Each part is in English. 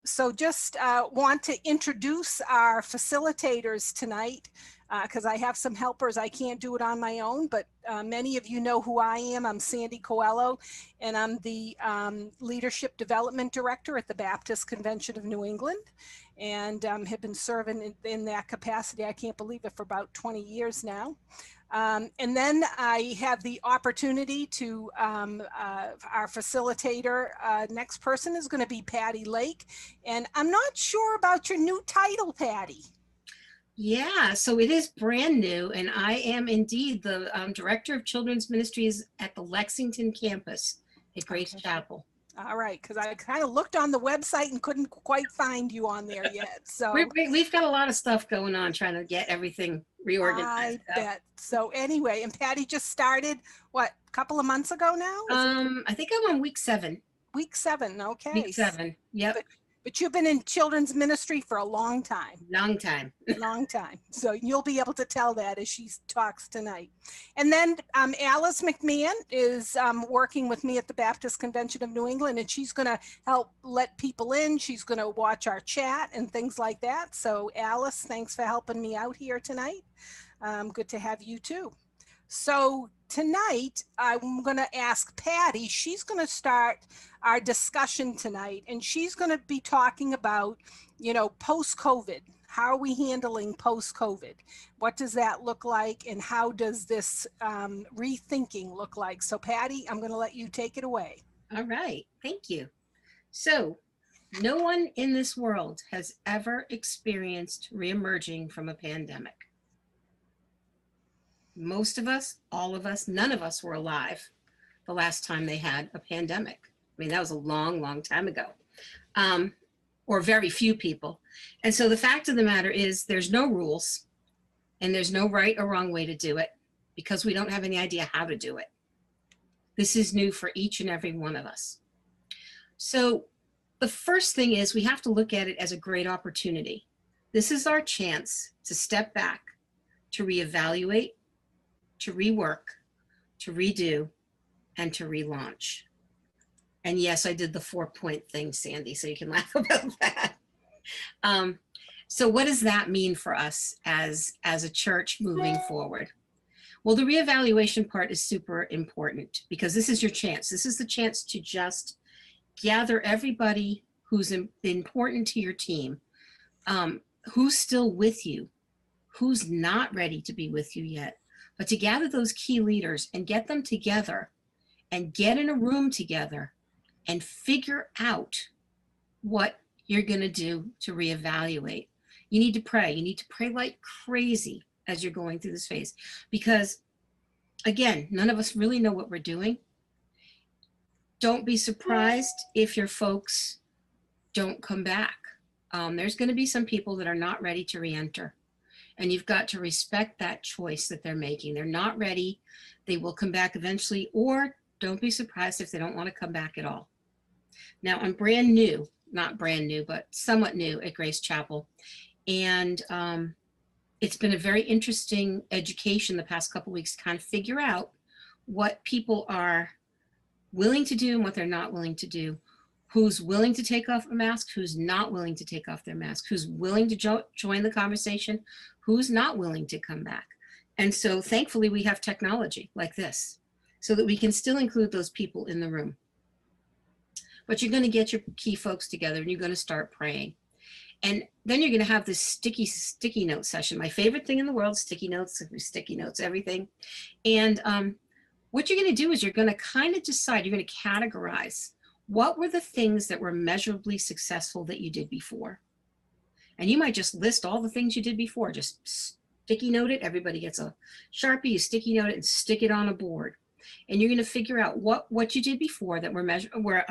So just want to introduce our facilitators tonight because I have some helpers. I can't do it on my own, but many of you know who I am. I'm Sandy Coelho, and I'm the Leadership Development Director at the Baptist Convention of New England, and have been serving in that capacity, I can't believe it, for about 20 years now. And then I have the opportunity to, our facilitator, next person is going to be Patti Lake. And I'm not sure about your new title, Patti. Yeah, so it is brand new, and I am indeed the Director of Children's Ministries at the Lexington campus at Grace Chapel. All right, because I kind of looked on the website and couldn't quite find you on there yet. So we've got a lot of stuff going on trying to get everything reorganized. I bet. So anyway, and Patti just started, what, a couple of months ago now? I think I'm on week 7. Week 7, okay. Week 7, yep. But you've been in children's ministry for a long time. Long time. Long time. So you'll be able to tell that as she talks tonight. And then Alice McMahon is working with me at the Baptist Convention of New England, and she's going to help let people in. She's going to watch our chat and things like that. So Alice, thanks for helping me out here tonight. Good to have you too. So tonight, I'm going to ask Patti. She's going to start our discussion tonight, and she's going to be talking about, you know, post-COVID. How are we handling post-COVID? What does that look like, and how does this rethinking look like? So Patti, I'm going to let you take it away. All right. Thank you. So no one in this world has ever experienced reemerging from a pandemic. Most of us, all of us, none of us were alive the last time they had a pandemic. I mean, that was a long, long time ago, or very few people. And so the fact of the matter is there's no rules and there's no right or wrong way to do it because we don't have any idea how to do it. This is new for each and every one of us. So the first thing is we have to look at it as a great opportunity. This is our chance to step back, to reevaluate, to rework, to redo, and to relaunch. And yes, I did the 4-point thing, Sandy, so you can laugh about that. So what does that mean for us as a church moving forward? Well, the reevaluation part is super important because this is your chance. This is the chance to just gather everybody who's important to your team, who's still with you, who's not ready to be with you yet, but to gather those key leaders and get them together and get in a room together and figure out what you're going to do to reevaluate. You need to pray. You need to pray like crazy as you're going through this phase because, again, none of us really know what we're doing. Don't be surprised if your folks don't come back. There's going to be some people that are not ready to re-enter. And you've got to respect that choice that they're making. They're not ready. They will come back eventually, or don't be surprised if they don't want to come back at all. Now, I'm brand new, not brand new, but somewhat new at Grace Chapel. And it's been a very interesting education the past couple of weeks to kind of figure out what people are willing to do and what they're not willing to do. Who's willing to take off a mask, who's not willing to take off their mask, who's willing to join the conversation, who's not willing to come back. And so thankfully we have technology like this so that we can still include those people in the room. But you're going to get your key folks together and you're going to start praying. And then you're going to have this sticky note session. My favorite thing in the world, sticky notes, everything. And what you're going to do is you're going to kind of decide, you're going to categorize what were the things that were measurably successful that you did before? And you might just list all the things you did before, just sticky note it. Everybody gets a Sharpie, you sticky note it and stick it on a board. And you're going to figure out what you did before that were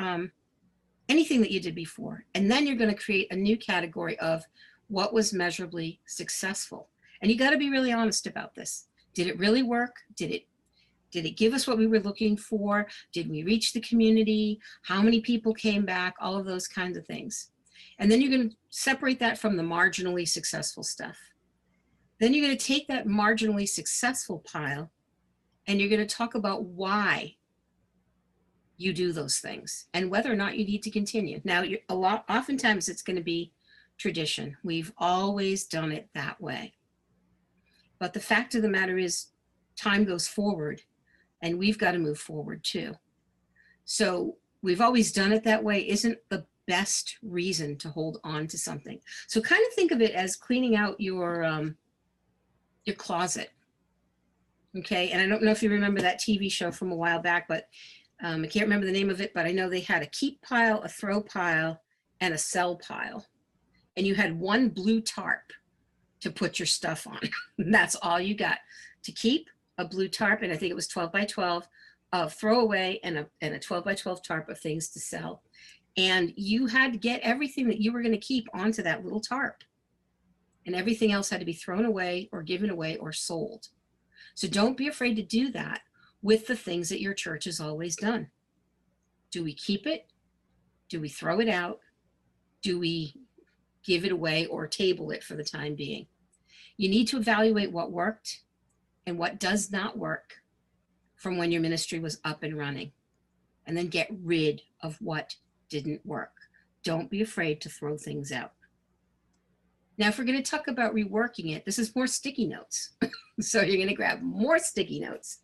anything that you did before. And then you're going to create a new category of what was measurably successful. And you got to be really honest about this. Did it really work? Did it give us what we were looking for? Did we reach the community? How many people came back? All of those kinds of things. And then you're going to separate that from the marginally successful stuff. Then you're going to take that marginally successful pile and you're going to talk about why you do those things and whether or not you need to continue. Now, oftentimes it's going to be tradition. We've always done it that way. But the fact of the matter is, time goes forward and we've got to move forward too. So we've always done it that way isn't the best reason to hold on to something. So kind of think of it as cleaning out your closet. Okay, and I don't know if you remember that TV show from a while back, but I can't remember the name of it, but I know they had a keep pile, a throw pile, and a sell pile. And you had one blue tarp to put your stuff on. That's all you got. To keep, a blue tarp, and I think it was 12 by 12, of throwaway, and a 12 by 12 tarp of things to sell. And you had to get everything that you were going to keep onto that little tarp. And everything else had to be thrown away or given away or sold. So don't be afraid to do that with the things that your church has always done. Do we keep it? Do we throw it out? Do we give it away or table it for the time being? You need to evaluate what worked and what does not work from when your ministry was up and running, and then get rid of what didn't work. Don't be afraid to throw things out. Now, if we're going to talk about reworking it, this is more sticky notes. So you're going to grab more sticky notes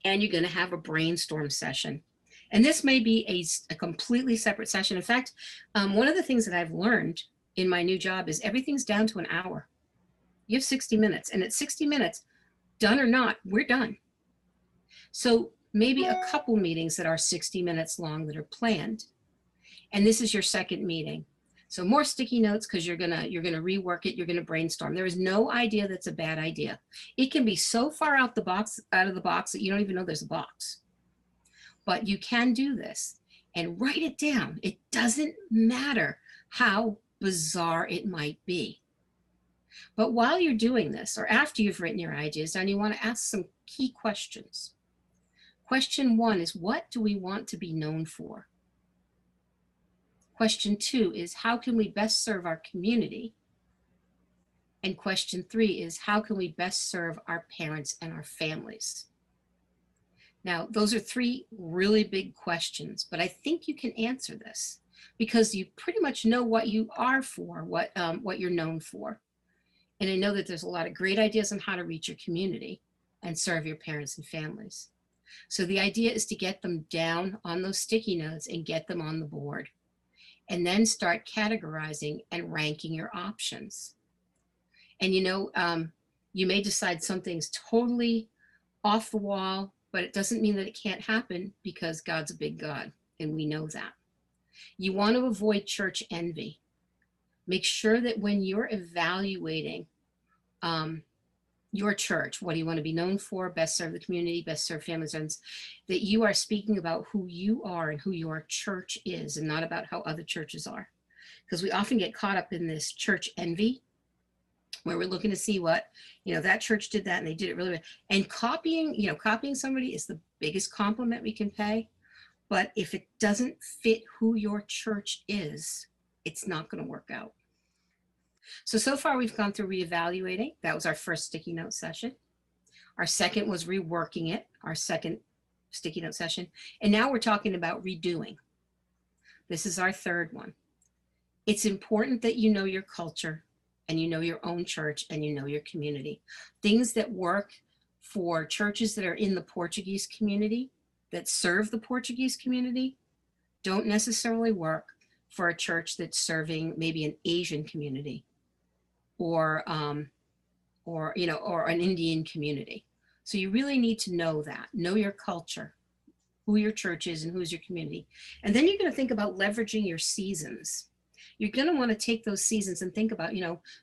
and you're going to have a brainstorm session. And this may be a completely separate session. In fact, one of the things that I've learned in my new job is everything's down to an hour. You have 60 minutes, and at 60 minutes, done or not, we're done. So maybe a couple meetings that are 60 minutes long that are planned. And this is your second meeting. So more sticky notes, because you're gonna rework it, you're gonna brainstorm. There is no idea that's a bad idea. It can be so far out of the box that you don't even know there's a box. But you can do this and write it down. It doesn't matter how bizarre it might be. But while you're doing this, or after you've written your ideas down, you want to ask some key questions. Question 1 is, what do we want to be known for? Question 2 is, how can we best serve our community? And question 3 is, how can we best serve our parents and our families? Now, those are 3 really big questions, but I think you can answer this because you pretty much know what you are for, what you're known for. And I know that there's a lot of great ideas on how to reach your community and serve your parents and families. So the idea is to get them down on those sticky notes and get them on the board. And then start categorizing and ranking your options. And you may decide something's totally off the wall, but it doesn't mean that it can't happen because God's a big God, and we know that. You want to avoid church envy. Make sure that when you're evaluating your church, what do you want to be known for, best serve the community, best serve families, friends, that you are speaking about who you are and who your church is, and not about how other churches are. Because we often get caught up in this church envy, where we're looking to see what, that church did that and they did it really well. And copying somebody is the biggest compliment we can pay. But if it doesn't fit who your church is, it's not going to work out. So far we've gone through reevaluating. That was our first sticky note session. Our second was reworking it, our second sticky note session. And now we're talking about redoing. This is our third one. It's important that you know your culture and you know your own church and you know your community. Things that work for churches that are in the Portuguese community, that serve the Portuguese community, don't necessarily work for a church that's serving maybe an Asian community or an Indian community. So you really need to know that, know your culture, who your church is and who's your community. And then you're going to think about leveraging your seasons. You're going to want to take those seasons and think about,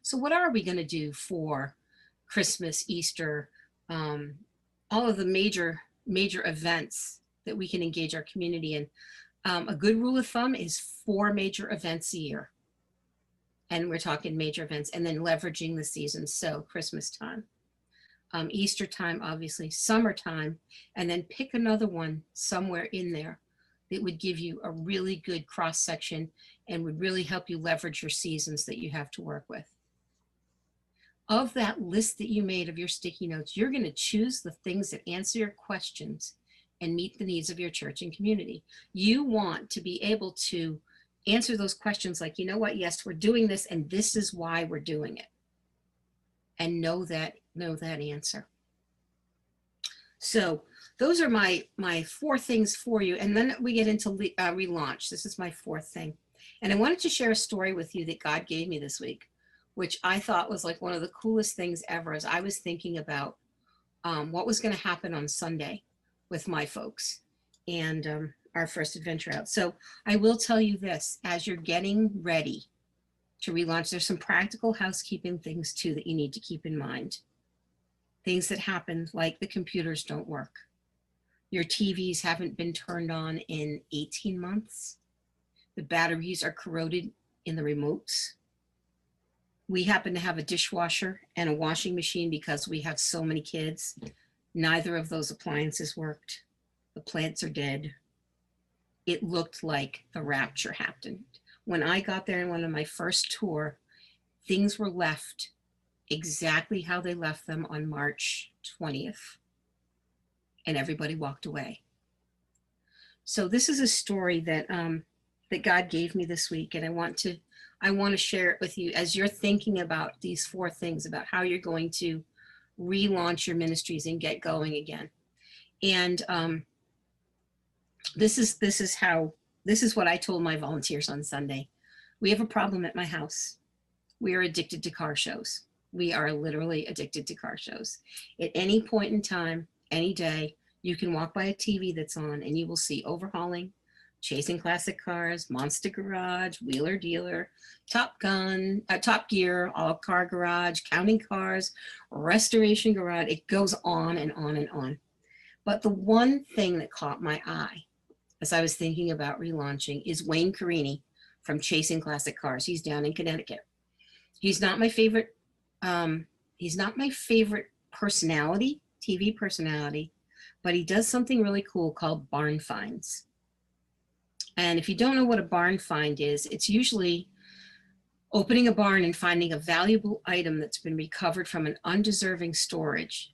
so what are we going to do for Christmas, Easter, all of the major events that we can engage our community in. A good rule of thumb is 4 major events a year. And we're talking major events, and then leveraging the seasons. So Christmas time, Easter time, obviously, summertime, and then pick another one somewhere in there that would give you a really good cross section and would really help you leverage your seasons that you have to work with. Of that list that you made of your sticky notes, you're going to choose the things that answer your questions and meet the needs of your church and community. You want to be able to answer those questions like, you know what, yes, we're doing this and this is why we're doing it. And know that answer. So those are my 4 things for you. And then we get into relaunch. This is my 4th thing. And I wanted to share a story with you that God gave me this week, which I thought was like one of the coolest things ever as I was thinking about what was going to happen on Sunday with my folks and our first adventure out. So I will tell you this, as you're getting ready to relaunch, there's some practical housekeeping things too that you need to keep in mind. Things that happen, like the computers don't work. Your TVs haven't been turned on in 18 months. The batteries are corroded in the remotes. We happen to have a dishwasher and a washing machine because we have so many kids. Neither of those appliances worked. The plants are dead. It looked like the rapture happened. When I got there and went on my first tour, things were left exactly how they left them on March 20th. And everybody walked away. So this is a story that that God gave me this week, and I want to share it with you as you're thinking about these 4 things about how you're going to relaunch your ministries and get going again. And this is what I told my volunteers on Sunday. We have a problem at my house. We are addicted to car shows. We are literally addicted to car shows. At any point in time, any day, you can walk by a TV that's on and you will see overhauling, Chasing Classic Cars, Monster Garage, Wheeler Dealer, Top Gear, All Car Garage, Counting Cars, Restoration Garage. It goes on and on and on. But the one thing that caught my eye as I was thinking about relaunching is Wayne Carini from Chasing Classic Cars. He's down in Connecticut. He's not my favorite. He's not my favorite personality, TV personality, but he does something really cool called barn finds. And if you don't know what a barn find is, it's usually opening a barn and finding a valuable item that's been recovered from an undeserving storage.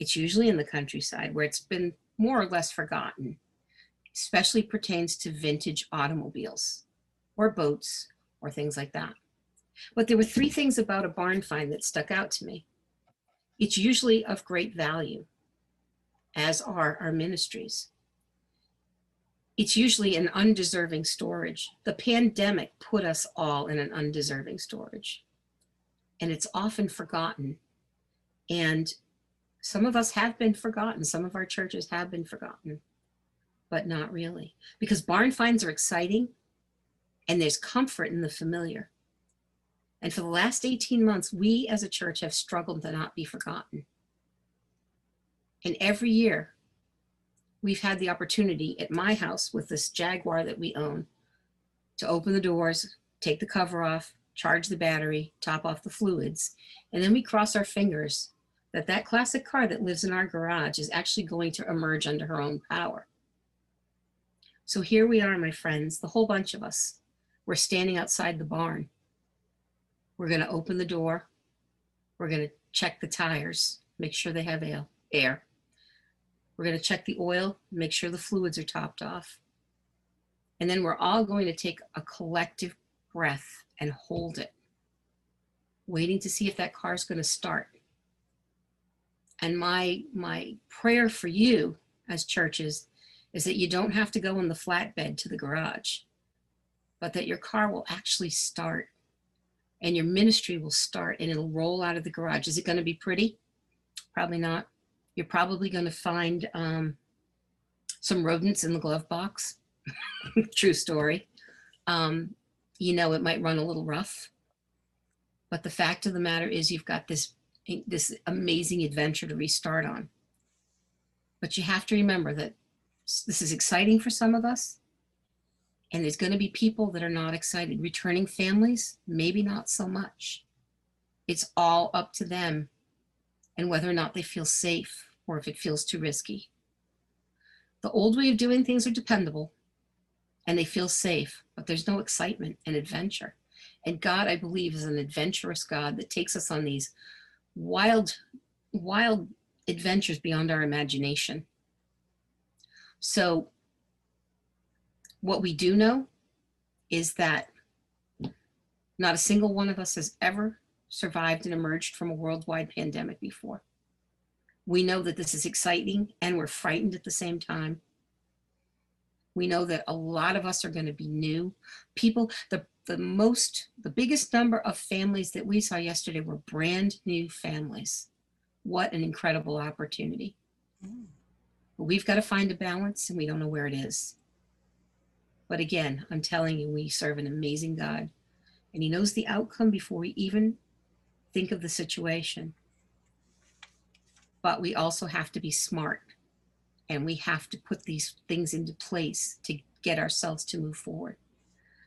It's usually in the countryside where it's been more or less forgotten, especially pertains to vintage automobiles or boats or things like that. But there were 3 things about a barn find that stuck out to me. It's usually of great value, as are our ministries. It's usually an undeserving storage. The pandemic put us all in an undeserving storage, and it's often forgotten. And some of us have been forgotten. Some of our churches have been forgotten, but not really, because barn finds are exciting and there's comfort in the familiar. And for the last 18 months, we as a church have struggled to not be forgotten. And every year, we've had the opportunity at my house with this Jaguar that we own to open the doors, take the cover off, charge the battery, top off the fluids, and then we cross our fingers that that classic car that lives in our garage is actually going to emerge under her own power. So here we are, my friends, the whole bunch of us. We're standing outside the barn. We're going to open the door. We're going to check the tires, make sure they have air. We're going to check the oil, make sure the fluids are topped off. And then we're all going to take a collective breath and hold it, waiting to see if that car is going to start. And my prayer for you as churches is that you don't have to go in the flatbed to the garage, but that your car will actually start and your ministry will start and it'll roll out of the garage. Is it going to be pretty? Probably not. You're probably going to find some rodents in the glove box. True story. It might run a little rough. But the fact of the matter is you've got this amazing adventure to restart on. But you have to remember that this is exciting for some of us. And there's going to be people that are not excited. Returning families, maybe not so much. It's all up to them and whether or not they feel safe or if it feels too risky. The old way of doing things are dependable and they feel safe, but there's no excitement and adventure. And God, I believe, is an adventurous God that takes us on these wild adventures beyond our imagination. So what we do know is that not a single one of us has ever survived and emerged from a worldwide pandemic before. We know that this is exciting and we're frightened at the same time. We know that a lot of us are going to be new people. The biggest number of families that we saw yesterday were brand new families. What an incredible opportunity. But we've got to find a balance, and we don't know where it is. But again, I'm telling you, we serve an amazing God, and he knows the outcome before we even think of the situation. But we also have to be smart, and we have to put these things into place to get ourselves to move forward.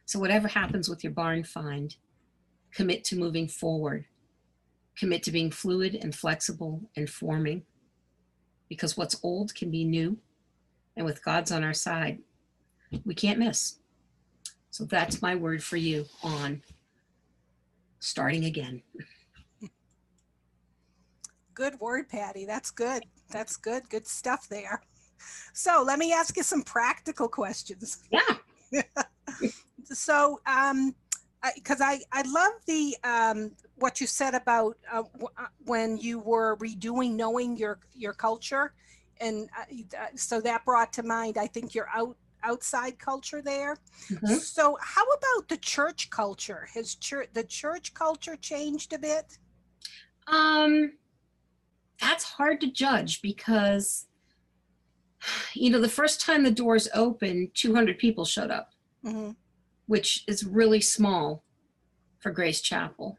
So whatever happens with your barn find, commit to moving forward. Commit to being fluid and flexible and forming, because what's old can be new, and with God's on our side, we can't miss. So that's my word for you on starting again. Good word, Patti. That's good. That's good. Good stuff there. So let me ask you some practical questions. Yeah. So, because I love the what you said about when you were redoing knowing your culture, and so that brought to mind, I think, your outside culture there. Mm-hmm. So how about the church culture? Has the church culture changed a bit? That's hard to judge because, the first time the doors opened, 200 people showed up, mm-hmm. which is really small for Grace Chapel.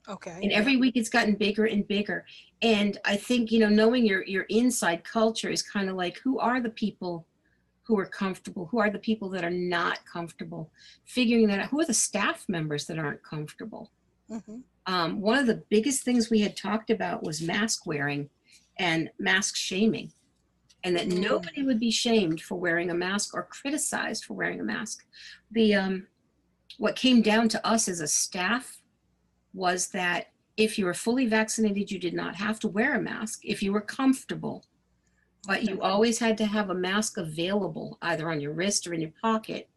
Okay. And every week it's gotten bigger and bigger. And I think, knowing your inside culture is kind of like, who are the people who are comfortable? Who are the people that are not comfortable? Figuring that out. Who are the staff members that aren't comfortable? Mm-hmm. One of the biggest things we had talked about was mask wearing and mask shaming, and that nobody would be shamed for wearing a mask or criticized for wearing a mask. What came down to us as a staff was that if you were fully vaccinated, you did not have to wear a mask if you were comfortable, but you always had to have a mask available either on your wrist or in your pocket,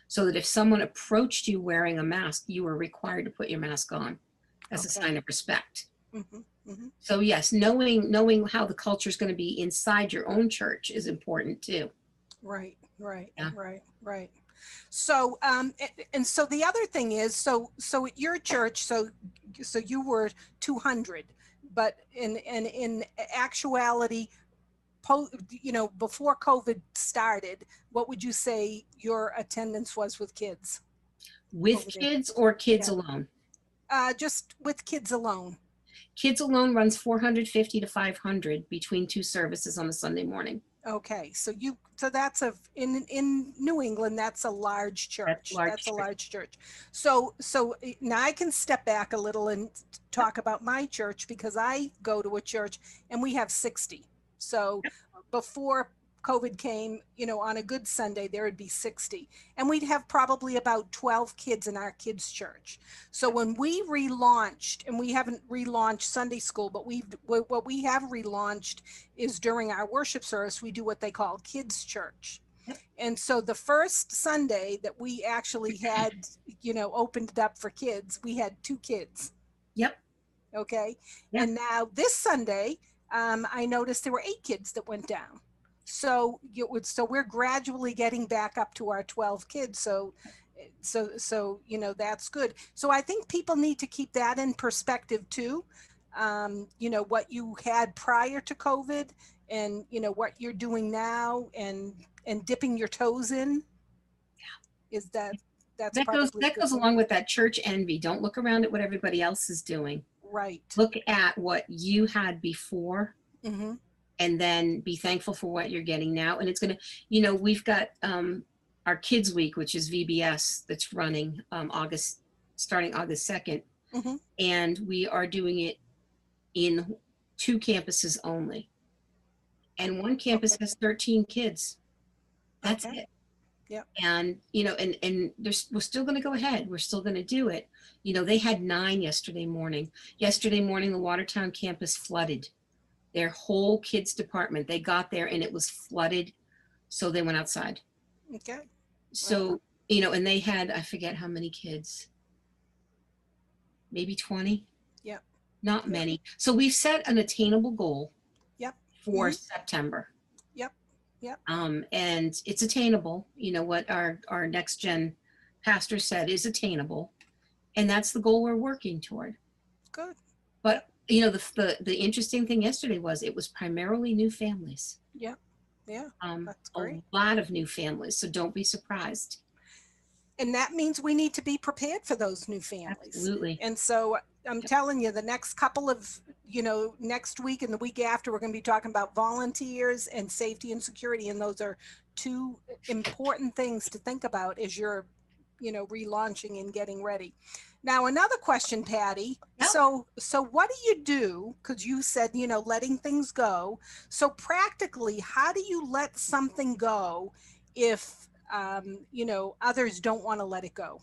so that if someone approached you wearing a mask, you were required to put your mask on as a sign of respect. Mm-hmm. Mm-hmm. So yes, knowing how the culture is going to be inside your own church is important too. Right. So, and so the other thing is, so at your church, so you were 200, but in actuality, before COVID started, what would you say your attendance was with kids? With kids or kids alone? Just with kids alone. Kids alone runs 450 to 500 between two services on a Sunday morning. Okay, so that's in New England, that's a large church. That's a large church. So now I can step back a little and talk about my church, because I go to a church and we have 60. So before COVID came, on a good Sunday, there would be 60. And we'd have probably about 12 kids in our kids' church. So when we relaunched, and we haven't relaunched Sunday school, but what we have relaunched is during our worship service, we do what they call kids' church. And so the first Sunday that we actually had, opened it up for kids, we had 2 kids. Yep. Okay. Yep. And now this Sunday, I noticed there were 8 kids that went down. So we're gradually getting back up to our 12 kids. So that's good. So I think people need to keep that in perspective too. What you had prior to COVID, and what you're doing now, and dipping your toes in. Yeah. Is that goes along with that church envy. Don't look around at what everybody else is doing. Right. Look at what you had before. Mm-hmm. And then be thankful for what you're getting now. And it's going to, we've got our Kids Week, which is VBS, that's running starting August 2nd. Mm-hmm. And we are doing it in 2 campuses only. And one campus has 13 kids. That's it. Yeah. And, and we're still going to go ahead. We're still going to do it. They had 9 yesterday morning. Yesterday morning, the Watertown campus flooded. Their whole kids department, they got there and it was flooded So they went outside. Okay. So, you know, and they had, I forget how many kids, maybe 20, Yep. not Yep. many. So we've set an attainable goal Yep. for September. Yep. Yep. And it's attainable. You know, what our next gen pastor said is attainable. And that's the goal we're working toward. Good. But, Yep. you know, the interesting thing yesterday was it was primarily new families. Yeah. Yeah. That's A great. lot of new families. So don't be surprised. And that means we need to be prepared for those new families. Absolutely. And so I'm telling you, the next couple of, you know, next week and the week after, we're going to be talking about volunteers and safety and security. And those are two important things to think about as you're, you know, relaunching and getting ready. Now, another question, Patti. Yep. So what do you do? Because you said, you know, letting things go. So practically, how do you let something go if, you know, others don't want to let it go?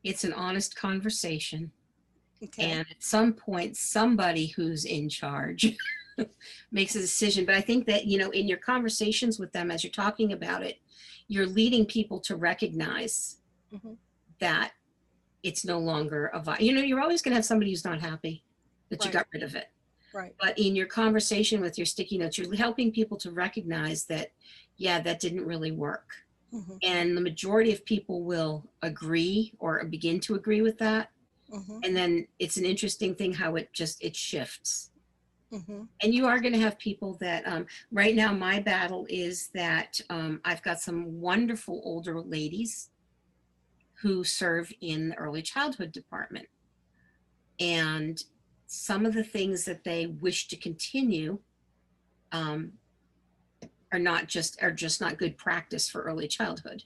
It's an honest conversation. Okay. And at some point, somebody who's in charge makes a decision. But I think that, you know, in your conversations with them, as you're talking about it, you're leading people to recognize that it's no longer you know, you're always going to have somebody who's not happy that you got rid of it. Right. But in your conversation with your sticky notes, you're helping people to recognize that, yeah, that didn't really work. And the majority of people will agree or begin to agree with that. And then it's an interesting thing how it shifts. And you are going to have people that right now my battle is that I've got some wonderful older ladies who serve in the early childhood department. And some of the things that they wish to continue are just not good practice for early childhood.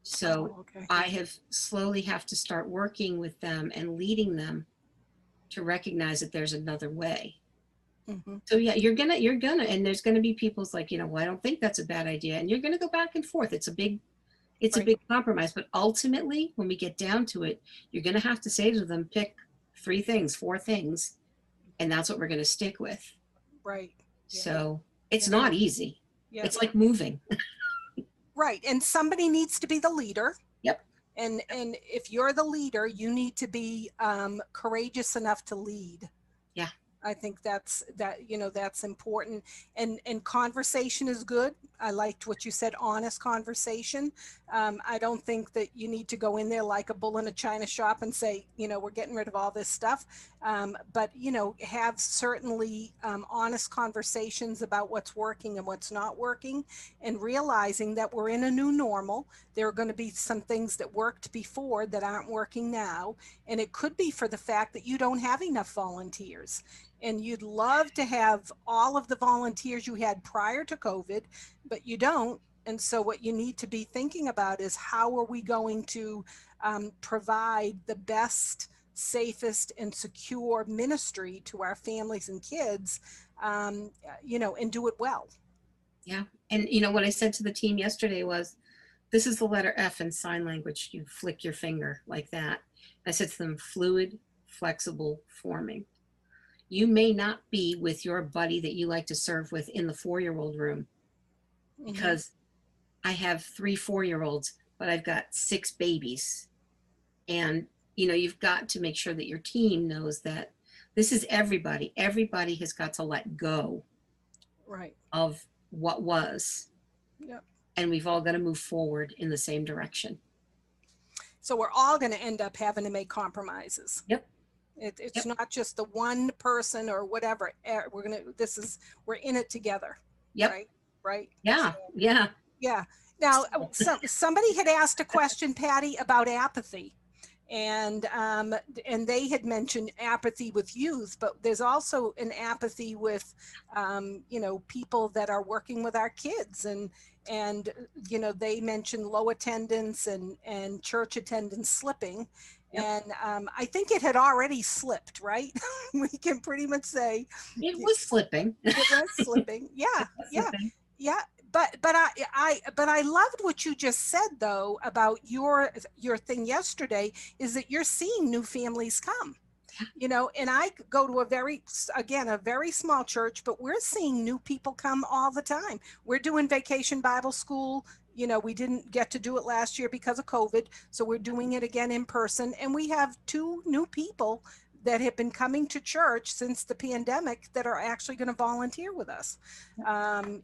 So I have to start working with them and leading them to recognize that there's another way. So yeah, you're gonna, and there's gonna be people's like, you know, well, I don't think that's a bad idea. And you're gonna go back and forth. It's a big compromise. But ultimately, when we get down to it, you're gonna have to say to them, pick 3 things, 4 things, and that's what we're gonna stick with. Right. So it's not easy. It's like moving. Right. And somebody needs to be the leader. Yep. And if you're the leader, you need to be courageous enough to lead. Yeah. I think that's important. And conversation is good. I liked what you said, honest conversation. I don't think that you need to go in there like a bull in a china shop and say, you know, we're getting rid of all this stuff. But, you know, have certainly honest conversations about what's working and what's not working, and realizing that we're in a new normal. There are going to be some things that worked before that aren't working now. And it could be for the fact that you don't have enough volunteers. And you'd love to have all of the volunteers you had prior to COVID, but you don't. And so what you need to be thinking about is how are we going to provide the best, safest, and secure ministry to our families and kids, you know, and do it well. Yeah. And, you know, what I said to the team yesterday was, this is the letter F in sign language. You flick your finger like that. I said to them, fluid, flexible, forming. You may not be with your buddy that you like to serve with in the 4-year-old room, because I have 3 4-year-olds, but I've got 6 babies. And, you know, you've got to make sure that your team knows that this is everybody. Everybody has got to let go of what was. Yep. And we've all got to move forward in the same direction. So we're all going to end up having to make compromises. Yep. It's not just the one person or whatever. We're in it together. Yep. Right. Yeah. So, yeah. Yeah. Now, somebody had asked a question, Patti, about apathy. And they had mentioned apathy with youth, but there's also an apathy with, you know, people that are working with our kids, and you know, they mentioned low attendance and church attendance slipping. Yep. And I think it had already slipped, right? We can pretty much say it was slipping. It was slipping. Yeah. Yeah. Slipping. Yeah. But I loved what you just said, though, about your thing yesterday, is that you're seeing new families come. You know, and I go to a very small church, but we're seeing new people come all the time. We're doing Vacation Bible School. You know, we didn't get to do it last year because of COVID, so we're doing it again in person. And we have 2 new people that have been coming to church since the pandemic that are actually going to volunteer with us. We're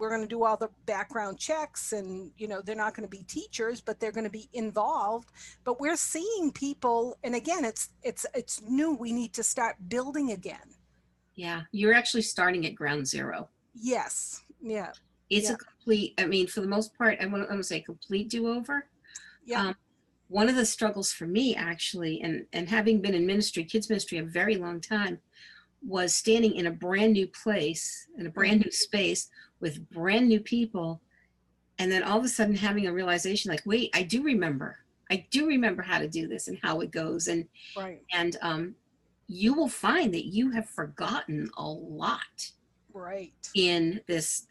going to do all the background checks, and, you know, they're not going to be teachers, but they're going to be involved. But we're seeing people, and again, it's new. We need to start building again. Yeah, you're actually starting at ground zero. Yes. Yeah. It's a complete, I mean, for the most part, I'm going to say complete do-over. Yeah. One of the struggles for me, actually, and having been in ministry, kids ministry, a very long time, was standing in a brand new place, in a brand new space with brand new people. And then all of a sudden having a realization like, wait, I do remember how to do this and how it goes. And, right. And you will find that you have forgotten a lot. Right. In this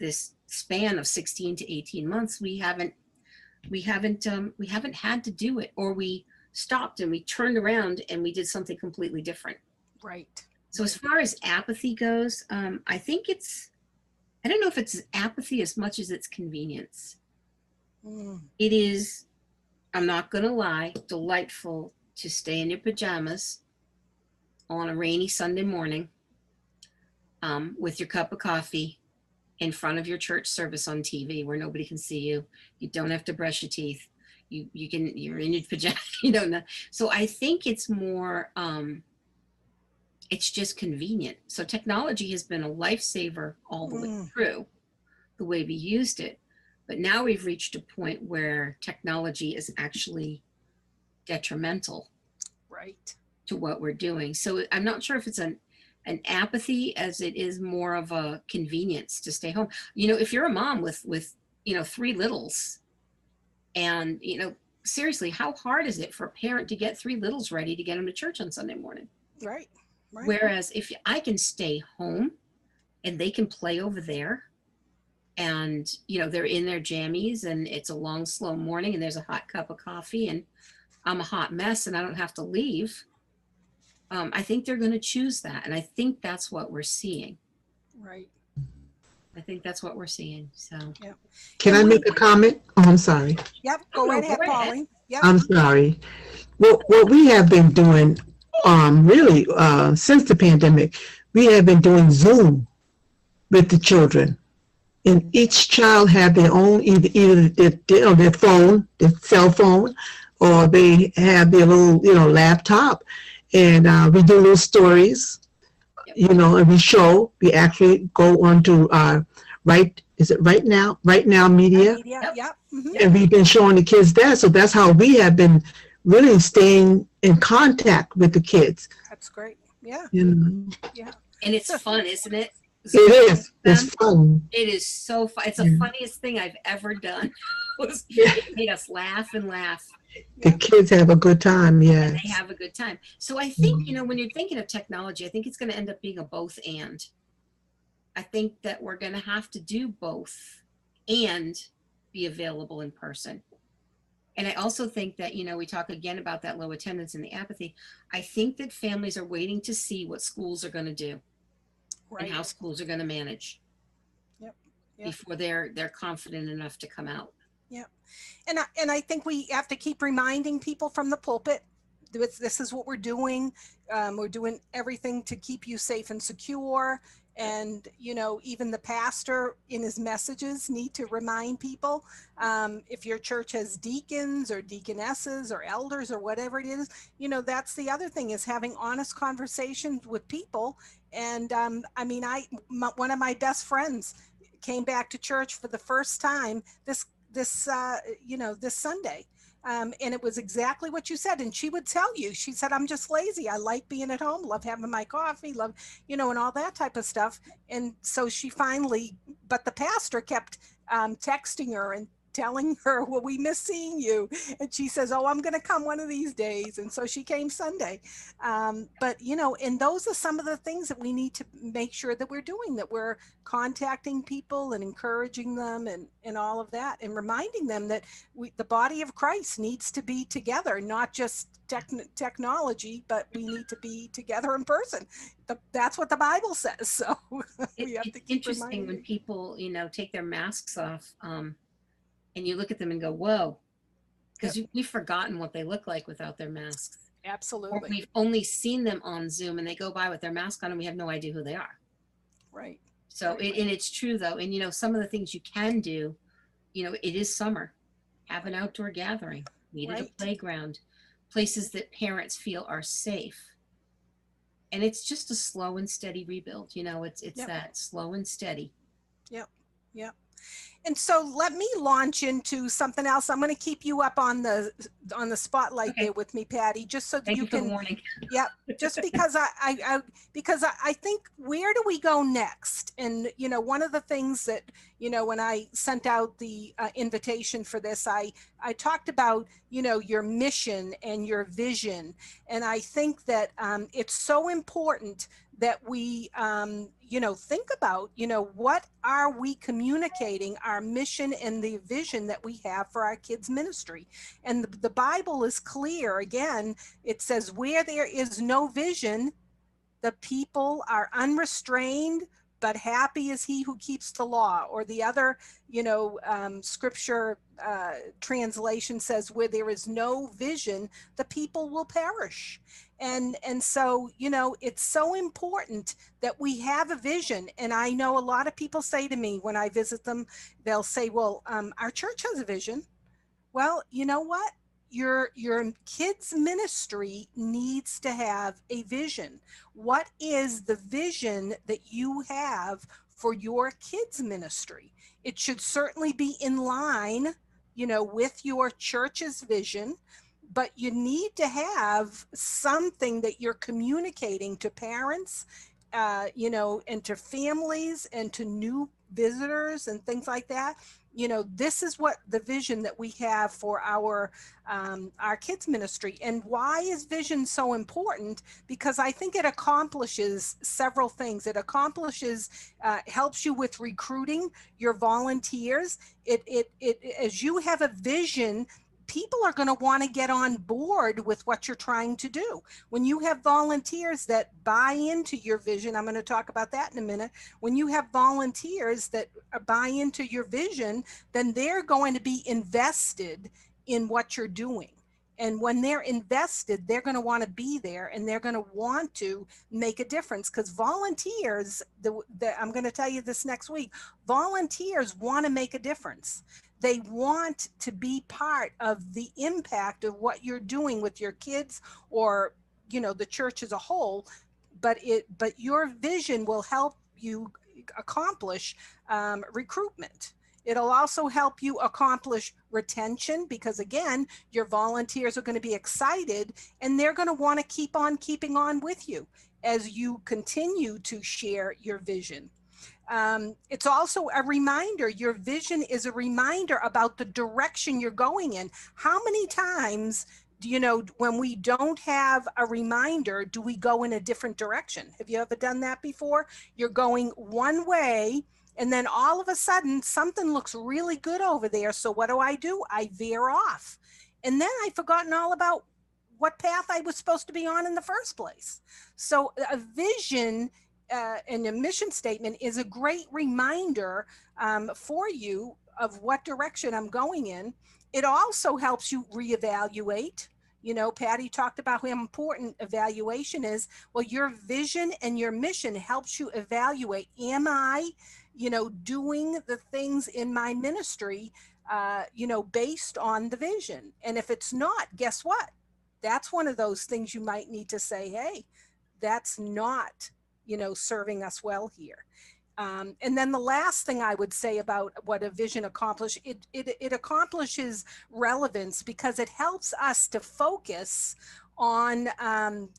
span of 16 to 18 months, we haven't had to do it, or we stopped and we turned around and we did something completely different. Right. So as far as apathy goes, I think I don't know if it's apathy as much as it's convenience. It is, I'm not going to lie, delightful to stay in your pajamas on a rainy Sunday morning with your cup of coffee in front of your church service on TV where nobody can see you. You don't have to brush your teeth. You're in your pajamas, you know. So I think it's more, it's just convenient. So technology has been a lifesaver all the way through the way we used it. But now we've reached a point where technology is actually detrimental, right, to what we're doing. So I'm not sure if it's an apathy as it is more of a convenience to stay home. You know, if you're a mom with 3 littles, and, you know, seriously, how hard is it for a parent to get 3 littles ready to get them to church on Sunday morning? Right. Whereas if I can stay home and they can play over there, and, you know, they're in their jammies and it's a long, slow morning and there's a hot cup of coffee and I'm a hot mess and I don't have to leave. I think they're going to choose that. And I think that's what we're seeing. Right. I think that's what we're seeing. So, yep. Can I make a comment? Oh, I'm sorry. Yep. Go right ahead, Pauline. Yep. I'm sorry. What we have been doing, really, since the pandemic, we have been doing Zoom with the children. And each child had their own, either their phone, their cell phone, or they have their little, laptop. And we do little stories, and we actually go on to Right Now Media. Yep. Mm-hmm. And we've been showing the kids that. So that's how we have been really staying in contact with the kids. That's great. Yeah. Yeah. And it's fun, isn't it? It is. It's fun. It is so fun. It's the funniest thing I've ever done. It made us laugh and laugh. The kids have a good time, yeah. They have a good time. So I think, when you're thinking of technology, I think it's going to end up being a both and. I think that we're going to have to do both and be available in person. And I also think that, we talk again about that low attendance and the apathy. I think that families are waiting to see what schools are going to do. Right. And how schools are going to manage. Yep. Before they're confident enough to come out. Yep. And I think we have to keep reminding people from the pulpit, this is what we're doing. We're doing everything to keep you safe and secure. And, even the pastor in his messages need to remind people, if your church has deacons or deaconesses or elders or whatever it is, that's the other thing, is having honest conversations with people. And one of my best friends came back to church for the first time this Sunday. And it was exactly what you said. And she would tell you, she said, I'm just lazy. I like being at home, love having my coffee, love, and all that type of stuff. And so she finally, but the pastor kept texting her and telling her, well, we miss seeing you. And she says, oh, I'm going to come one of these days. And so she came Sunday. But, you know, and those are some of the things that we need to make sure that we're doing, that we're contacting people and encouraging them and all of that, and reminding them that the body of Christ needs to be together, not just technology, but we need to be together in person. That's what the Bible says. So we have to keep interesting reminding when them. people, you know, take their masks off, and you look at them and go, whoa, because we've forgotten what they look like without their masks. Or Absolutely. we've only seen them on Zoom and they go by with their mask on and we have no idea who they are. Right. So, Right. and it's true though. And, you know, some of the things you can do, you know, it is summer. Have an outdoor gathering, meet at a Right. playground, places that parents feel are safe. And it's just a slow and steady rebuild. You know, it's Yep. that slow and steady. Yep. Yep. And so let me launch into something else. I'm going to keep you up on the spotlight Okay. there with me, Patti, just so that Thank you you for the can. warning. Yeah, just because I think, where do we go next? And you know, one of the things that, you know, when I sent out the invitation for this, I talked about, you know, your mission and your vision, and I think that it's so important that we you know, think about, you know, what are we communicating, our mission and the vision that we have for our kids ministry. And the Bible is clear. Again, it says, where there is no vision, the people are unrestrained, but happy is he who keeps the law. Or the other, you know, scripture translation says, where there is no vision, the people will perish. And so, you know, it's so important that we have a vision. And I know a lot of people say to me when I visit them, they'll say, well, our church has a vision. Well, you know what? Your kids ministry needs to have a vision. What is the vision that you have for your kids ministry? It should certainly be in line, you know, with your church's vision, but you need to have something that you're communicating to parents, you know, and to families and to new visitors and things like that. You know, this is what the vision that we have for our kids ministry. And why is vision so important? Because I think it accomplishes several things. It accomplishes, helps you with recruiting your volunteers. It as you have a vision, people are going to want to get on board with what you're trying to do. When you have volunteers that buy into your vision, I'm going to talk about that in a minute. When you have volunteers that buy into your vision, then they're going to be invested in what you're doing. And when they're invested, they're going to want to be there and they're going to want to make a difference, because volunteers, I'm going to tell you this next week, volunteers want to make a difference. They want to be part of the impact of what you're doing with your kids or, you know, the church as a whole. But your vision will help you accomplish recruitment. It'll also help you accomplish retention, because again, your volunteers are going to be excited and they're going to want to keep on keeping on with you as you continue to share your vision. It's also a reminder. Your vision is a reminder about the direction you're going in. How many times, you know, when we don't have a reminder, do we go in a different direction? Have you ever done that before? You're going one way, and then all of a sudden something looks really good over there. So what do? I veer off. And then I've forgotten all about what path I was supposed to be on in the first place. So a vision and a mission statement is a great reminder for you of what direction I'm going in. It also helps you reevaluate. You know, Patti talked about how important evaluation is. Well, your vision and your mission helps you evaluate. Am I, you know, doing the things in my ministry, you know, based on the vision? And if it's not, guess what? That's one of those things you might need to say, hey, that's not, you know, serving us well here. And then the last thing I would say about what a vision accomplishes, it accomplishes relevance, because it helps us to focus on,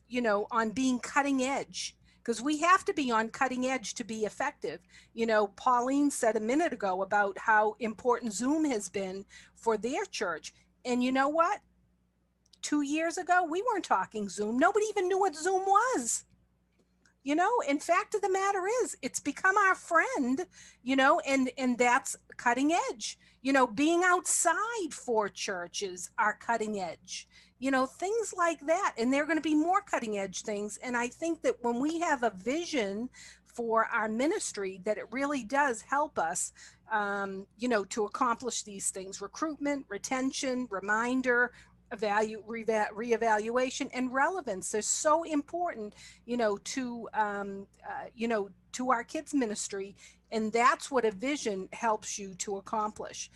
you know, on being cutting edge. because we have to be on cutting edge to be effective. You know, Pauline said a minute ago about how important Zoom has been for their church. And you know what? 2 years ago, we weren't talking Zoom. Nobody even knew what Zoom was. You know, in fact of the matter is, it's become our friend, you know, and that's cutting edge. You know, being outside for churches are cutting edge, you know, things like that. And they're going to be more cutting edge things. And I think that when we have a vision for our ministry, that it really does help us, you know, to accomplish these things: recruitment, retention, reminder, reevaluation, and relevance. They're so important, you know, to our kids ministry. And that's what a vision helps you to accomplish.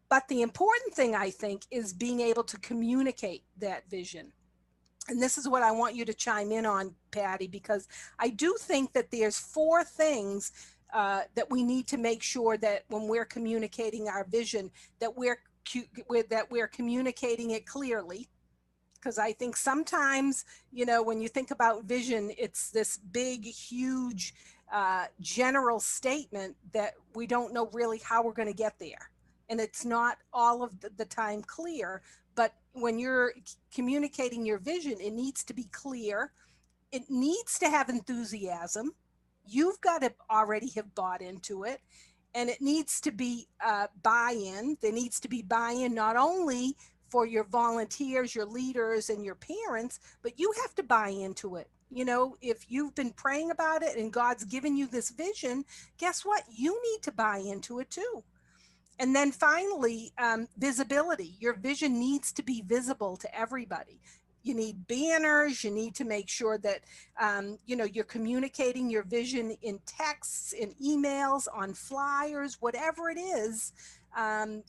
But the important thing, I think, is being able to communicate that vision. And this is what I want you to chime in on, Patti, because I do think that there's 4 things that we need to make sure that when we're communicating our vision, that we're communicating it clearly. Because I think sometimes, you know, when you think about vision, it's this big, huge, general statement that we don't know really how we're going to get there. And it's not all of the time clear. But when you're communicating your vision, it needs to be clear. It needs to have enthusiasm. You've got to already have bought into it. And it needs to be buy-in. There needs to be buy-in not only for your volunteers, your leaders, and your parents, but you have to buy into it. You know, if you've been praying about it and God's given you this vision, guess what? You need to buy into it too. And then finally, visibility. Your vision needs to be visible to everybody. You need banners. You need to make sure that, you know, you're communicating your vision in texts, in emails, on flyers, whatever it is.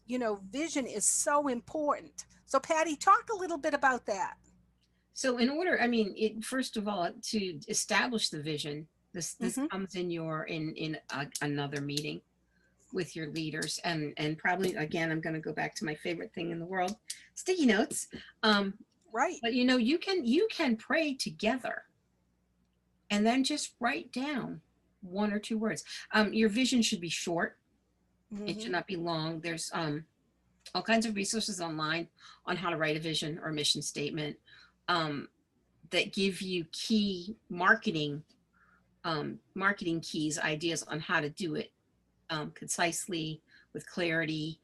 You know, vision is so important. So Patti, talk a little bit about that. So in order, I mean, first of all, to establish the vision, this comes in another meeting with your leaders, and probably, again, I'm going to go back to my favorite thing in the world, sticky notes. Right. But you know, you can pray together and then just write down 1 or 2 words. Your vision should be short. It should not be long. There's all kinds of resources online on how to write a vision or mission statement that give you key marketing keys, ideas on how to do it concisely, with clarity,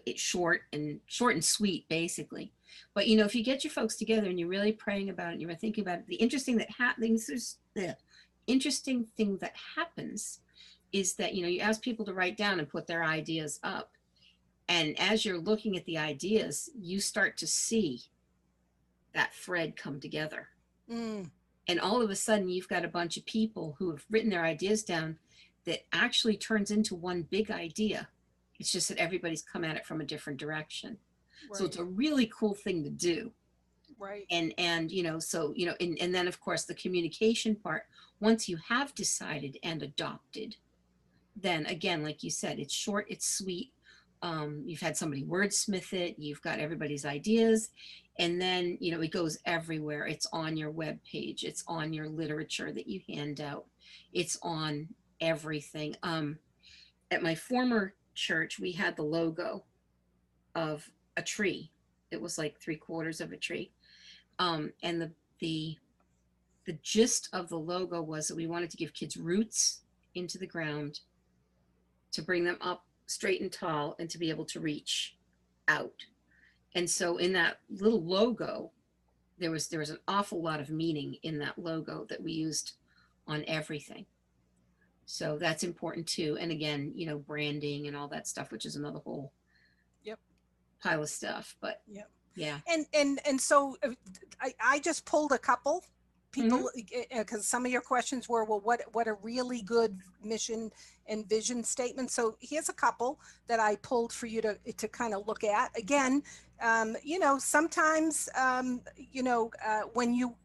it's short and sweet, basically. But you know, if you get your folks together and you're really praying about it, and you're thinking about it, the interesting thing that happens is that, you know, you ask people to write down and put their ideas up, and as you're looking at the ideas, you start to see that thread come together. And all of a sudden you've got a bunch of people who have written their ideas down that actually turns into one big idea. It's just that everybody's come at it from a different direction. Right. So it's a really cool thing to do. Right. And you know, so, you know, and then of course the communication part, once you have decided and adopted, then again, like you said, it's short, it's sweet. You've had somebody wordsmith it, you've got everybody's ideas, and then, you know, it goes everywhere. It's on your web page, it's on your literature that you hand out, it's on everything. At my former church, we had the logo of a tree. It was like 3/4 of a tree. And the gist of the logo was that we wanted to give kids roots into the ground, to bring them up straight and tall, and to be able to reach out. And so in that little logo, there was an awful lot of meaning in that logo that we used on everything. So that's important too. And again, you know, branding and all that stuff, which is another whole pile of stuff. But yeah. And so I just pulled a couple people, because some of your questions were, well, what a really good mission and vision statement. So here's a couple that I pulled for you to kind of look at. Again, you know, sometimes, you know, when you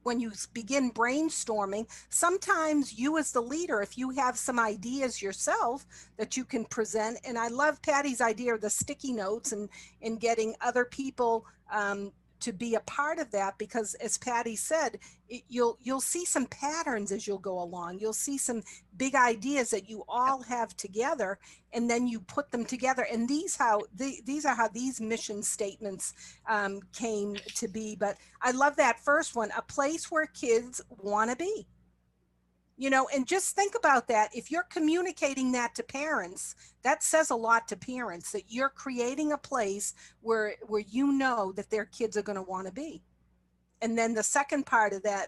begin brainstorming, sometimes you as the leader, if you have some ideas yourself that you can present, and I love Patti's idea of the sticky notes and getting other people be a part of that, because as Patti said, you'll see some patterns as you'll go along. You'll see some big ideas that you all have together, and then you put them together. And these are how these mission statements came to be. But I love that first one, a place where kids want to be. You know, and just think about that. If you're communicating that to parents, that says a lot to parents, that you're creating a place where you know that their kids are going to want to be. And then the second part of that,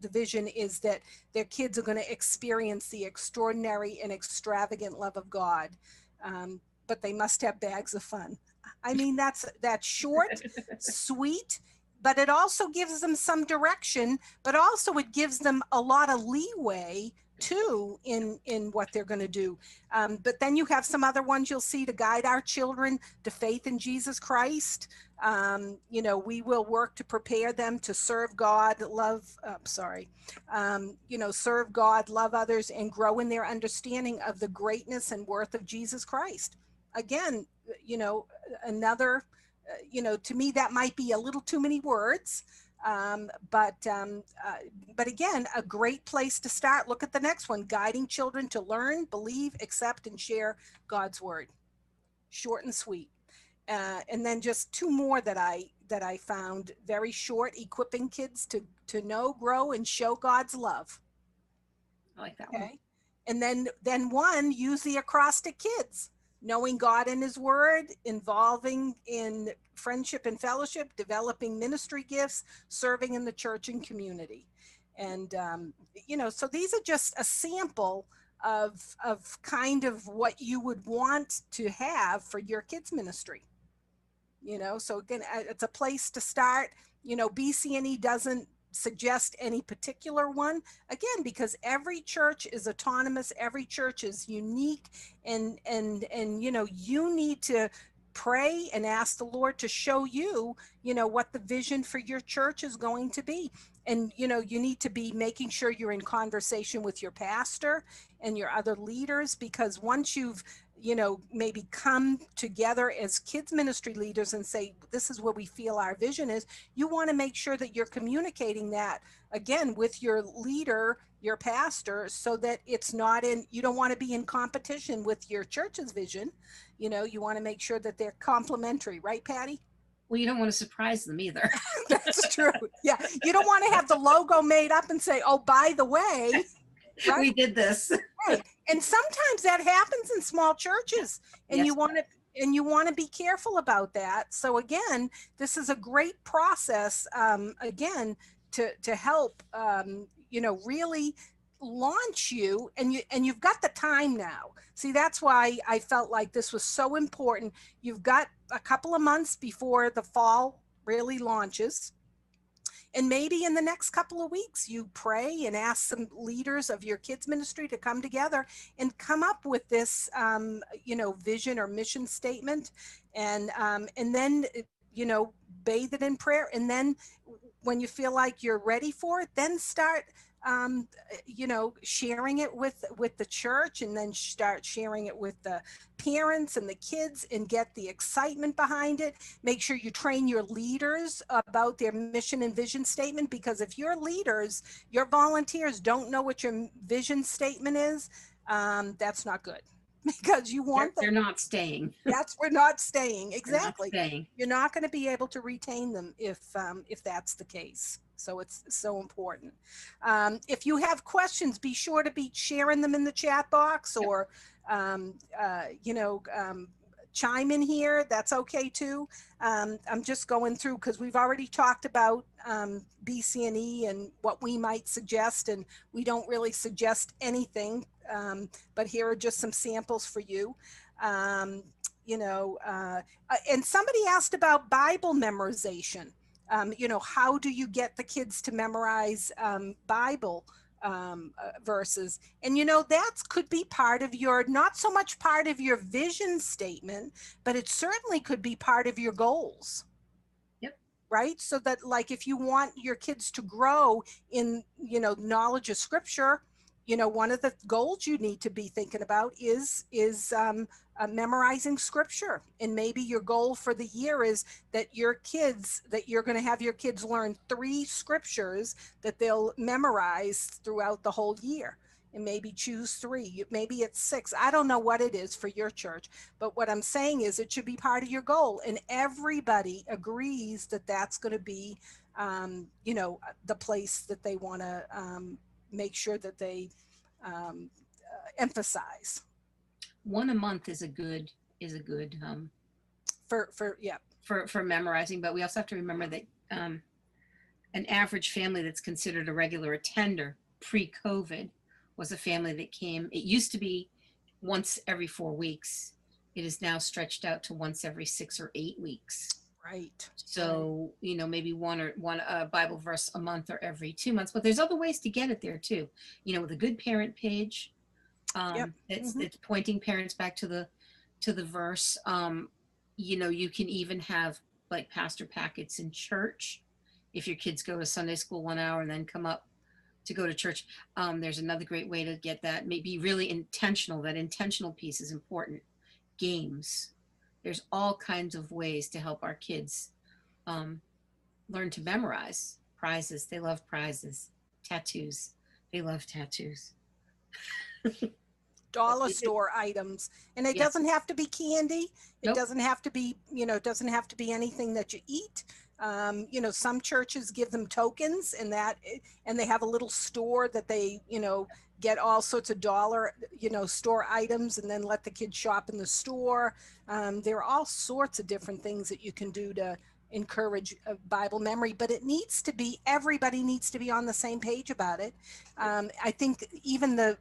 the vision, is that their kids are going to experience the extraordinary and extravagant love of God, but they must have bags of fun. I mean, that's short, sweet, but it also gives them some direction, but also it gives them a lot of leeway too in what they're going to do. But then you have some other ones you'll see: to guide our children to faith in Jesus Christ. You know, we will work to prepare them to serve God, serve God, love others, and grow in their understanding of the greatness and worth of Jesus Christ. Again, you know, another, to me, that might be a little too many words, but again, a great place to start. Look at the next one: guiding children to learn, believe, accept, and share God's word. Short and sweet. And then just two more that I found very short: equipping kids to know, grow, and show God's love. I like that one. And then one, use the acrostic kids: knowing God and his word, involving in friendship and fellowship, developing ministry gifts, serving in the church and community. And, so these are just a sample of kind of what you would want to have for your kids ministry. So again, it's a place to start. BCNE doesn't suggest any particular one, again, because every church is autonomous, every church is unique, and you need to pray and ask the Lord to show you, what the vision for your church is going to be. And you need to be making sure you're in conversation with your pastor and your other leaders, because once you've maybe come together as kids ministry leaders and say, this is where we feel our vision is, you want to make sure that you're communicating that again with your leader, your pastor, so that it's not you don't want to be in competition with your church's vision. You want to make sure that they're complementary, right, Patti? Well, you don't want to surprise them either. That's true. Yeah. You don't want to have the logo made up and say, oh, by the way, right? We did this. Right. And sometimes that happens in small churches, and Yes. you want to be careful about that. So again, this is a great process, again, to help, really launch you, and you've got the time now. See, that's why I felt like this was so important. You've got a couple of months before the fall really launches. And maybe in the next couple of weeks, you pray and ask some leaders of your kids ministry to come together and come up with this, vision or mission statement, and then, bathe it in prayer. And then when you feel like you're ready for it, then start, sharing it with the church, and then start sharing it with the parents and the kids, and get the excitement behind it. Make sure you train your leaders about their mission and vision statement, because if your leaders, your volunteers, don't know what your vision statement is, that's not good, because you want them. They're not staying. We're not staying. Exactly. Not staying. You're not going to be able to retain them if that's the case. So it's so important. If you have questions, be sure to be sharing them in the chat box, or, chime in here. That's okay too. I'm just going through, because we've already talked about BCNE and what we might suggest, and we don't really suggest anything, but here are just some samples for you. And somebody asked about Bible memorization. How do you get the kids to memorize Bible verses? And that could be part of not so much part of your vision statement, but it certainly could be part of your goals. Yep. Right? So that, like, if you want your kids to grow in knowledge of scripture, one of the goals you need to be thinking about is memorizing scripture. And maybe your goal for the year is that you're going to have your kids learn 3 scriptures that they'll memorize throughout the whole year. And maybe choose 3, maybe it's 6. I don't know what it is for your church, but what I'm saying is it should be part of your goal. And everybody agrees that that's going to be, the place that they want to make sure that they emphasize. 1 a month is a good for memorizing, but we also have to remember that an average family that's considered a regular attender pre-COVID was a family that came. It used to be once every 4 weeks. It is now stretched out to once every 6 or 8 weeks. Right. So, maybe one Bible verse a month or every 2 months, but there's other ways to get it there too. With a good parent page, it's pointing parents back to the verse. You can even have like pastor packets in church. If your kids go to Sunday school 1 hour and then come up to go to church, there's another great way to get that. Maybe really intentional. That intentional piece is important. Games. There's all kinds of ways to help our kids learn to memorize. Prizes. They love prizes. Tattoos. They love tattoos. Dollar store items. And it doesn't have to be candy. It doesn't have to be, it doesn't have to be anything that you eat. Some churches give them tokens and they have a little store that they, get all sorts of dollar, store items and then let the kids shop in the store. There are all sorts of different things that you can do to encourage Bible memory, but everybody needs to be on the same page about it. I think even the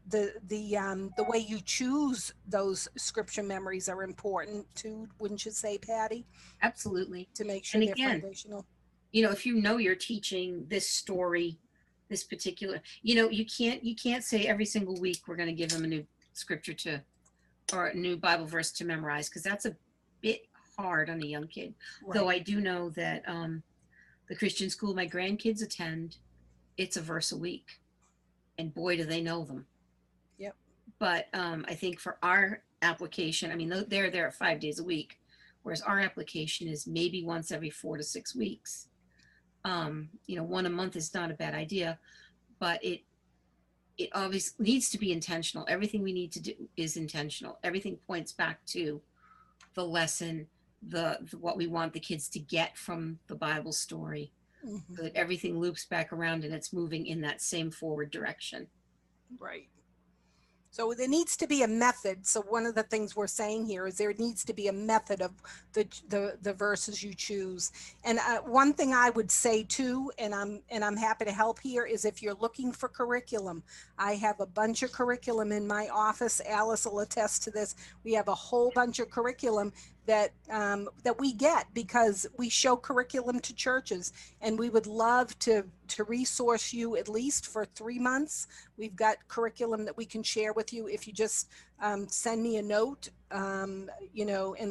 way you choose those scripture memories are important too, wouldn't you say, Patti? Absolutely. To make sure they're foundational. If you're teaching this story, this particular, you can't say every single week we're going to give them a new scripture or a new Bible verse to memorize, because that's a bit hard on a young kid. Right. Though I do know that the Christian school my grandkids attend, it's a verse a week, and boy do they know them. Yep. But I think for our application, they're there 5 days a week, whereas our application is maybe once every 4 to 6 weeks. 1 a month is not a bad idea, but it obviously needs to be intentional. Everything we need to do is intentional. Everything points back to the lesson, the what we want the kids to get from the Bible story. Mm-hmm. That everything loops back around and it's moving in that same forward direction. Right. So there needs to be a method. So one of the things we're saying here is there needs to be a method of the verses you choose. And one thing I would say too, and I'm happy to help here, is if you're looking for curriculum, I have a bunch of curriculum in my office. Alice will attest to this. We have a whole bunch of curriculum that we get because we show curriculum to churches, and we would love to resource you at least for 3 months. We've got curriculum that we can share with you if you just send me a note, and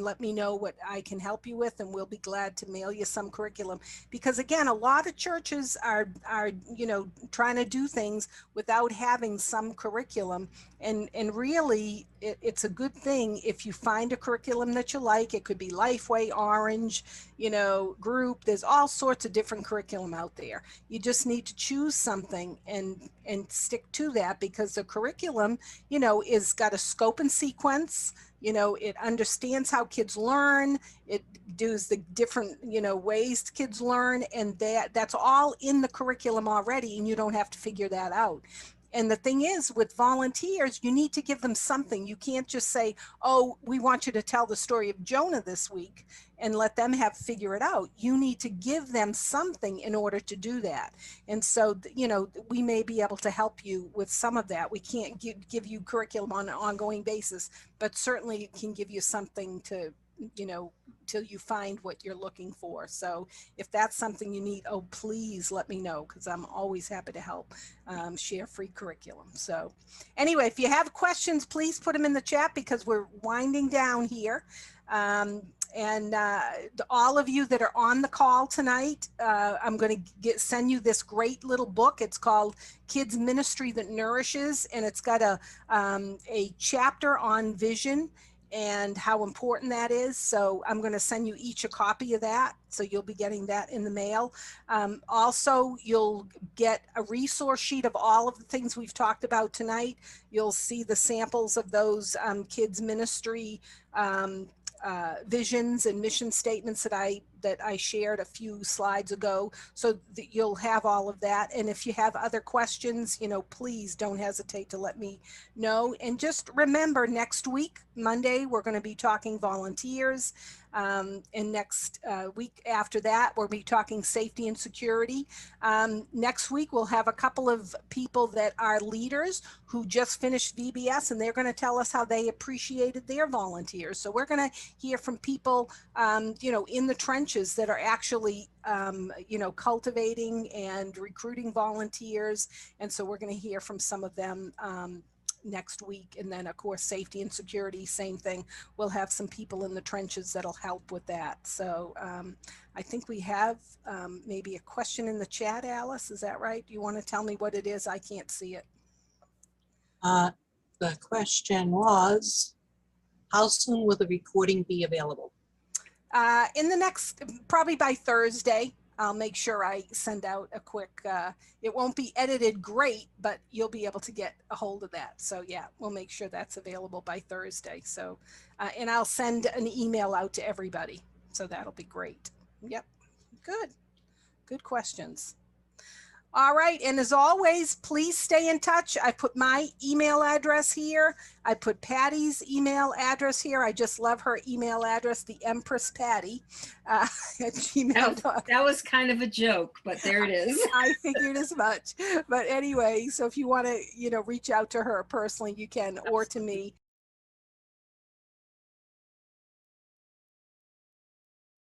let me know what I can help you with, and we'll be glad to mail you some curriculum. Because again, a lot of churches are trying to do things without having some curriculum, and really it's a good thing if you find a curriculum that you like. It could be Lifeway, Orange, Group. There's all sorts of different curriculum out there. You just need to choose something and stick to that, because the curriculum, is got a scope and sequence. It understands how kids learn. It does the different, ways kids learn, and that's all in the curriculum already, and you don't have to figure that out. And the thing is, with volunteers, you need to give them something. You can't just say, oh, we want you to tell the story of Jonah this week and let them figure it out. You need to give them something in order to do that. And so, we may be able to help you with some of that. We can't give you curriculum on an ongoing basis, but certainly can give you something to, till you find what you're looking for. So if that's something you need, oh, please let me know, because I'm always happy to help share free curriculum. So anyway, if you have questions, please put them in the chat, because we're winding down here. all of you that are on the call tonight, I'm going to send you this great little book. It's called Kids Ministry That Nourishes, and it's got a chapter on vision and how important that is. So I'm going to send you each a copy of that. So you'll be getting that in the mail. Also, you'll get a resource sheet of all of the things we've talked about tonight. You'll see the samples of those kids ministry visions and mission statements that I shared a few slides ago, so that you'll have all of that. And if you have other questions, please don't hesitate to let me know. And just remember, next week, Monday, we're going to be talking volunteers. And next week after that, we'll be talking safety and security. Next week, we'll have a couple of people that are leaders who just finished VBS, and they're going to tell us how they appreciated their volunteers. So we're going to hear from people, in the trenches that are actually, cultivating and recruiting volunteers. And so we're going to hear from some of them next week. And then, of course, safety and security, same thing. We'll have some people in the trenches that'll help with that. So I think we have maybe a question in the chat, Alice. Is that right? Do you want to tell me what it is? I can't see it. The question was, how soon will the recording be available? In the next, probably by Thursday. I'll make sure I send out a quick, it won't be edited great, but you'll be able to get a hold of that. So yeah, we'll make sure that's available by Thursday. So, and I'll send an email out to everybody. So that'll be great. Yep. Good questions. All right. And as always, please stay in touch. I put my email address here. I put Patty's email address here. I just love her email address, the Empress Patti at gmail.com. That was kind of a joke, but there it is. I figured as much. But anyway, so if you want to, reach out to her personally, you can, or to me.